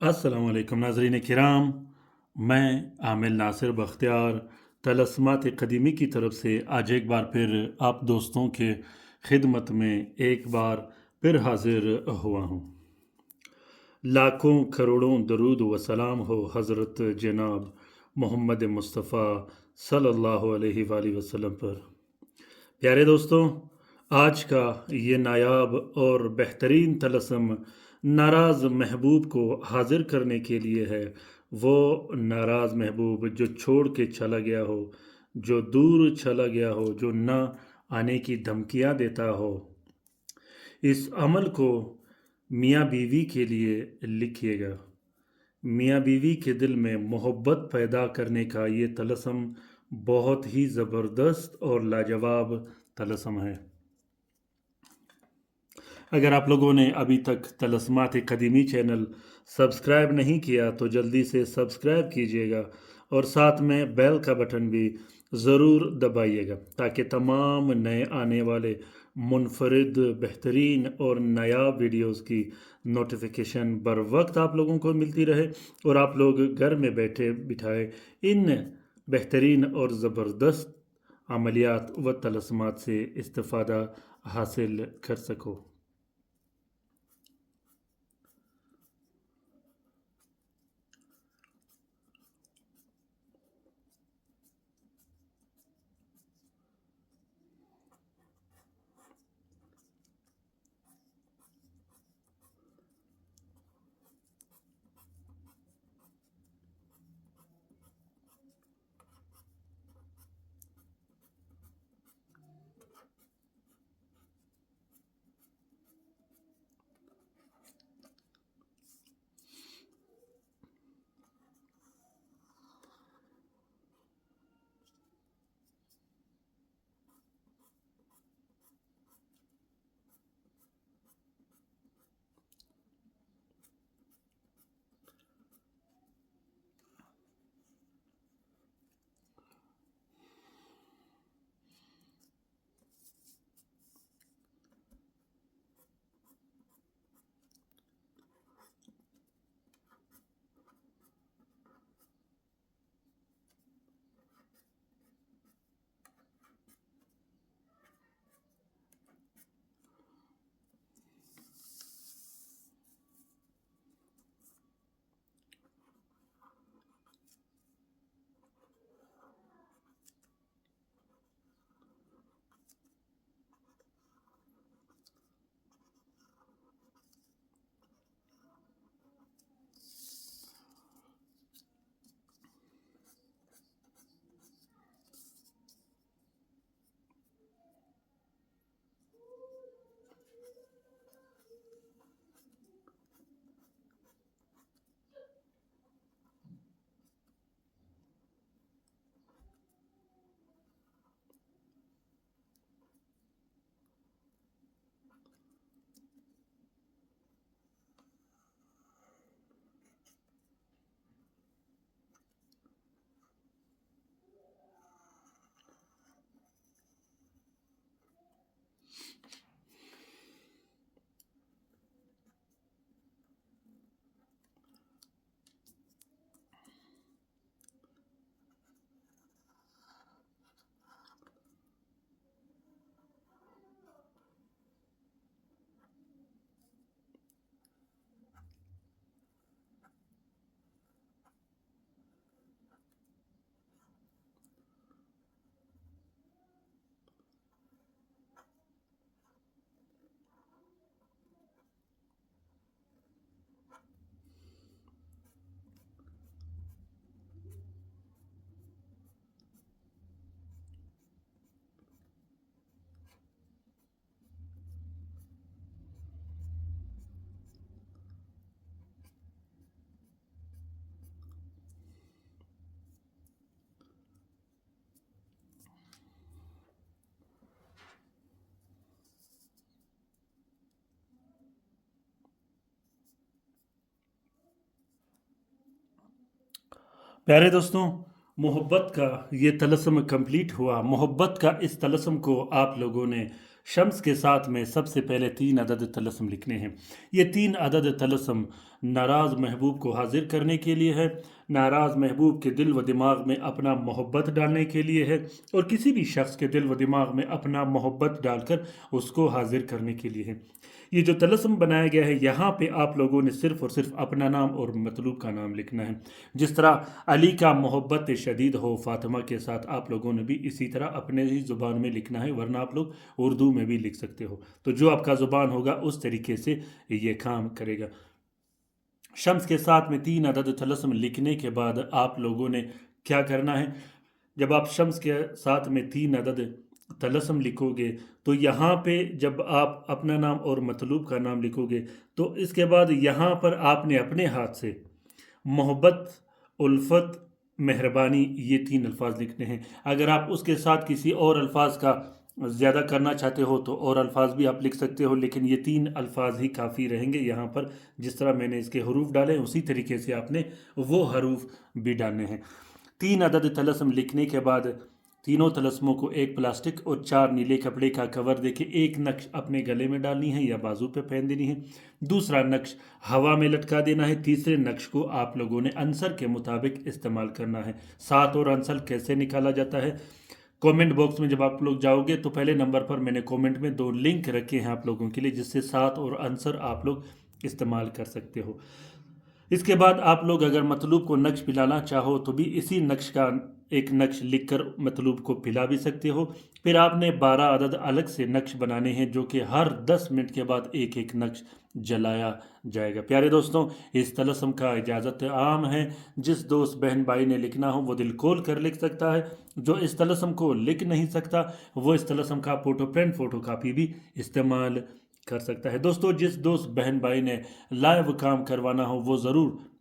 السلام علیکم ناظرین کرام، میں عامل ناصر بختیار طلسمات قدیمی کی طرف سے آج ایک بار پھر آپ دوستوں کے خدمت میں ایک بار پھر حاضر ہوا ہوں۔ لاکھوں کروڑوں درود و سلام ہو حضرت جناب محمد مصطفیٰ صلی اللہ علیہ وآلہ وسلم پر۔ پیارے دوستوں، آج کا یہ نایاب اور بہترین طلسم ناراض محبوب کو حاضر کرنے کے لیے ہے۔ وہ ناراض محبوب جو چھوڑ کے چلا گیا ہو، جو دور چلا گیا ہو، جو نہ آنے کی دھمکیاں دیتا ہو، اس عمل کو میاں بیوی کے لیے لکھیے گا۔ میاں بیوی کے دل میں محبت پیدا کرنے کا یہ طلسم بہت ہی زبردست اور لاجواب طلسم ہے۔ اگر آپ لوگوں نے ابھی تک طلسمات قدیمی چینل سبسکرائب نہیں کیا تو جلدی سے سبسکرائب کیجیے گا اور ساتھ میں بیل کا بٹن بھی ضرور دبائیے گا تاکہ تمام نئے آنے والے منفرد بہترین اور نایاب ویڈیوز کی نوٹیفیکیشن بر وقت آپ لوگوں کو ملتی رہے اور آپ لوگ گھر میں بیٹھے بٹھائے ان بہترین اور زبردست عملیات و طلسمات سے استفادہ حاصل کر سکو۔ پیارے دوستوں، محبت کا یہ طلسم کمپلیٹ ہوا۔ محبت کا اس طلسم کو آپ لوگوں نے शम्स के साथ में सबसे पहले 3 अदद तलस्म लिखने हैं। ये 3 अदद तलस्म नाराज़ महबूब को हाजिर करने के लिए है, नाराज़ महबूब के दिल व दिमाग में अपना मोहब्बत डालने के लिए है, और किसी भी शख्स के दिल व दिमाग में अपना मोहब्बत डालकर उसको हाजिर करने के लिए है। ये जो तलस्म बनाया गया है, यहाँ पे आप लोगों ने सिर्फ़ और सिर्फ अपना नाम और मतलूब का नाम लिखना है। जिस तरह अली का मोहब्बत शदीद हो फातिमा के साथ, आप लोगों ने भी इसी तरह अपने ही ज़ुबान में लिखना है, वरना आप लोग उर्दू में भी लिख सकते हो। तो जो आपका ज़ुबान होगा उस तरीके से ये काम करेगा। शम्स के साथ में 3 अदद तलस्म लिखने के बाद आप लोगों ने क्या करना है, जब आप शम्स के साथ में 3 अदद तलस्म लिखोगे तो यहाँ पे जब आप अपना नाम और मतलूब का नाम लिखोगे तो इसके बाद यहाँ पर आपने अपने हाथ से मोहब्बत, उल्फत, मेहरबानी, ये 3 अल्फाज लिखने हैं। अगर आप उसके साथ किसी और अल्फाज का ज़्यादा करना चाहते हो तो और अल्फाज भी आप लिख सकते हो, लेकिन ये 3 अल्फाज ही काफ़ी रहेंगे। यहाँ पर जिस तरह मैंने इसके हरूफ डाले उसी तरीके से आपने वो हरूफ भी डालने हैं। 3 अदद तलस्म लिखने के बाद तीनों तलस्मों को एक प्लास्टिक और 4 नीले कपड़े का कवर देके एक नक्श अपने गले में डालनी है या बाजू पे पहन देनी है, दूसरा नक्श हवा में लटका देना है, तीसरे नक्श को आप लोगों ने आंसर के मुताबिक इस्तेमाल करना है। 7 और आंसर कैसे निकाला जाता है, कमेंट बॉक्स में जब आप लोग जाओगे तो पहले नंबर पर मैंने कमेंट में 2 लिंक रखे हैं आप लोगों के लिए, जिससे 7 और आंसर आप लोग इस्तेमाल कर सकते हो। इसके बाद आप लोग अगर मतलूब को नक्श पिलाना चाहो तो भी इसी नक्श का एक नक्श लिखकर मतलूब को पिला भी सकते हो। फिर आपने 12 अदद अलग से नक्श बनाने हैं जो कि हर 10 मिनट के बाद एक एक नक्श जलाया जाएगा। प्यारे दोस्तों, इस तलस्म का इजाज़त आम है। जिस दोस्त बहन भाई ने लिखना हो वो दिल खोल कर लिख सकता है, जो इस तलस्म को लिख नहीं सकता वो इस तलस्म का फोटो प्रिंट फोटो कापी भी इस्तेमाल कर सकता है। दोस्तों, जिस दोस्त बहन भाई ने लाइव काम करवाना हो वो ज़रूर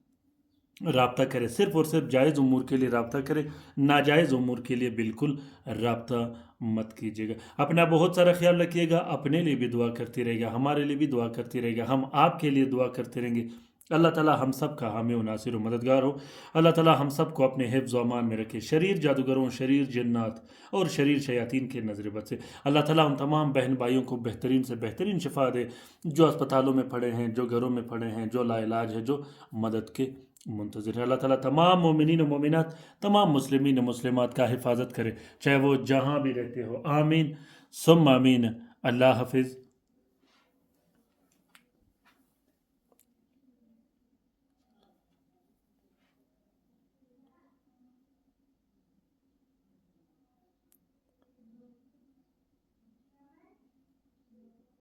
राब्ता करें। सिर्फ़ और सिर्फ जायज़ उम्र के लिए राब्ता करें, नाजायज़ उम्र के लिए बिल्कुल राब्ता मत कीजिएगा। अपना बहुत सारा ख्याल रखिएगा, अपने लिए भी दुआ करते रहेगा, हमारे लिए भी दुआ करते रहेगा, हम आपके लिए दुआ करते रहेंगे। अल्लाह ताला हम सब का हामी व नासिर व मददगार हो। अल्लाह ताला हम सब को अपने हिफ्ज़ व अमान में रखे, शरीर जादूगरों, शरीर जन्नात और शरीर शयातीन के नज़र बद से। अल्लाह ताला उन तमाम बहन भाइयों को बेहतरीन से बेहतरीन शिफा दे जो अस्पतालों में पड़े हैं, जो घरों में पड़े हैं, जो लाइलाज है, जो मदद के मुंतज़िर है। अल्लाह ताला तमाम मोमिनीन व मोमिनात, तमाम मुस्लिमीन व मुस्लिमात का हिफाजत करे, चाहे वो जहाँ भी रहते हो। आमीन सुम्मा आमीन। अल्लाह हाफिज़।